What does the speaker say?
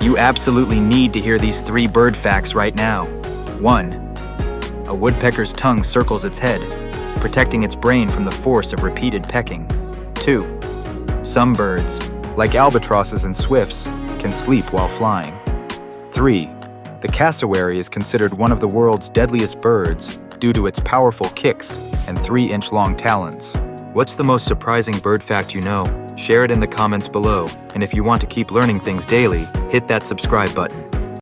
You absolutely need to hear these 3 bird facts right now. 1. A woodpecker's tongue circles its head, protecting its brain from the force of repeated pecking. 2. Some birds, like albatrosses and swifts, can sleep while flying. 3. The cassowary is considered one of the world's deadliest birds due to its powerful kicks and 3-inch-long talons. What's the most surprising bird fact you know? Share it in the comments below, and if you want to keep learning things daily, hit that subscribe button.